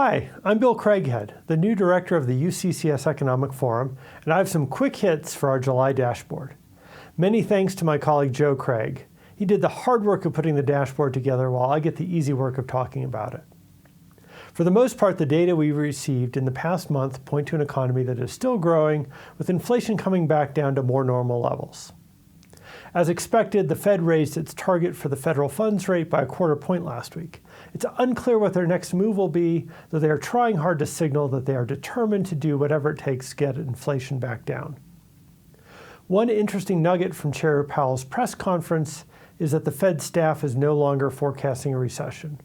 Hi, I'm Bill Craighead, the new director of the UCCS Economic Forum, and I have some quick hits for our July dashboard. Many thanks to my colleague Joe Craig. He did the hard work of putting the dashboard together while I get the easy work of talking about it. For the most part, the data we received in the past month point to an economy that is still growing, with inflation coming back down to more normal levels. As expected, the Fed raised its target for the federal funds rate by a quarter point last week. It's unclear what their next move will be, though they are trying hard to signal that they are determined to do whatever it takes to get inflation back down. One interesting nugget from Chair Powell's press conference is that the Fed staff is no longer forecasting a recession.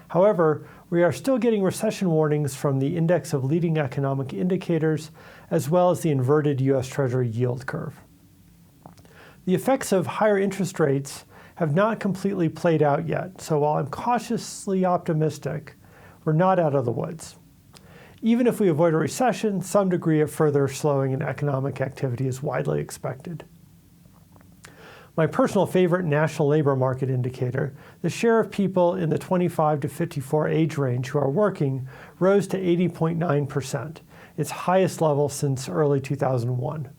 However, we are still getting recession warnings from the index of leading economic indicators, as well as the inverted U.S. Treasury yield curve. The effects of higher interest rates have not completely played out yet, so while I'm cautiously optimistic, we're not out of the woods. Even if we avoid a recession, some degree of further slowing in economic activity is widely expected. My personal favorite national labor market indicator, the share of people in the 25 to 54 age range who are working, rose to 80.9%, its highest level since early 2001.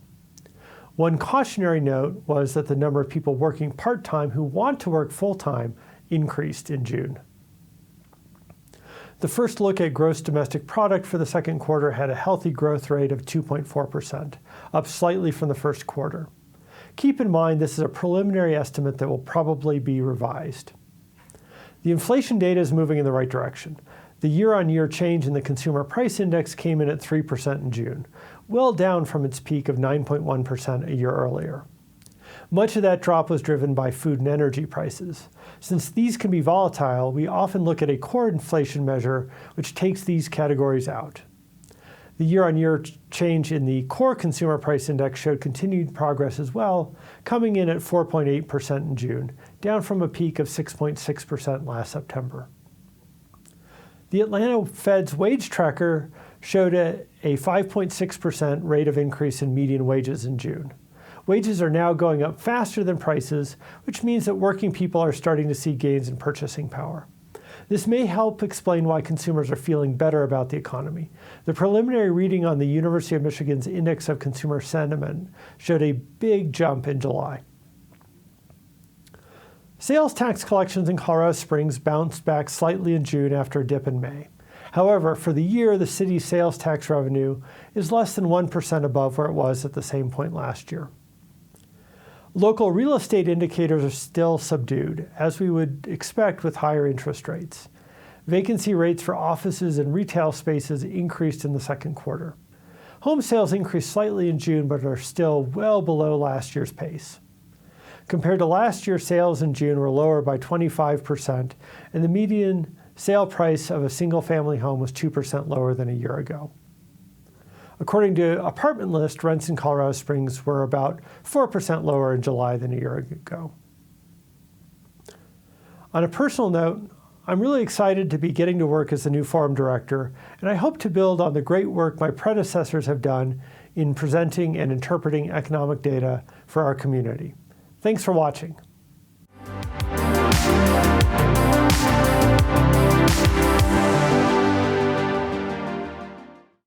One cautionary note was that the number of people working part-time who want to work full-time increased in June. The first look at gross domestic product for the second quarter had a healthy growth rate of 2.4%, up slightly from the first quarter. Keep in mind this is a preliminary estimate that will probably be revised. The inflation data is moving in the right direction. The year-on-year change in the consumer price index came in at 3% in June, well down from its peak of 9.1% a year earlier. Much of that drop was driven by food and energy prices. Since these can be volatile, we often look at a core inflation measure which takes these categories out. The year-on-year change in the core consumer price index showed continued progress as well, coming in at 4.8% in June, down from a peak of 6.6% last September. The Atlanta Fed's wage tracker showed a 5.6% rate of increase in median wages in June. Wages are now going up faster than prices, which means that working people are starting to see gains in purchasing power. This may help explain why consumers are feeling better about the economy. The preliminary reading on the University of Michigan's Index of Consumer Sentiment showed a big jump in July. Sales tax collections in Colorado Springs bounced back slightly in June after a dip in May. However, for the year, the city's sales tax revenue is less than 1% above where it was at the same point last year. Local real estate indicators are still subdued, as we would expect with higher interest rates. Vacancy rates for offices and retail spaces increased in the second quarter. Home sales increased slightly in June, but are still well below last year's pace. Compared to last year, sales in June were lower by 25%, and the median sale price of a single-family home was 2% lower than a year ago. According to Apartment List, rents in Colorado Springs were about 4% lower in July than a year ago. On a personal note, I'm really excited to be getting to work as the new forum director, and I hope to build on the great work my predecessors have done in presenting and interpreting economic data for our community. Thanks for watching.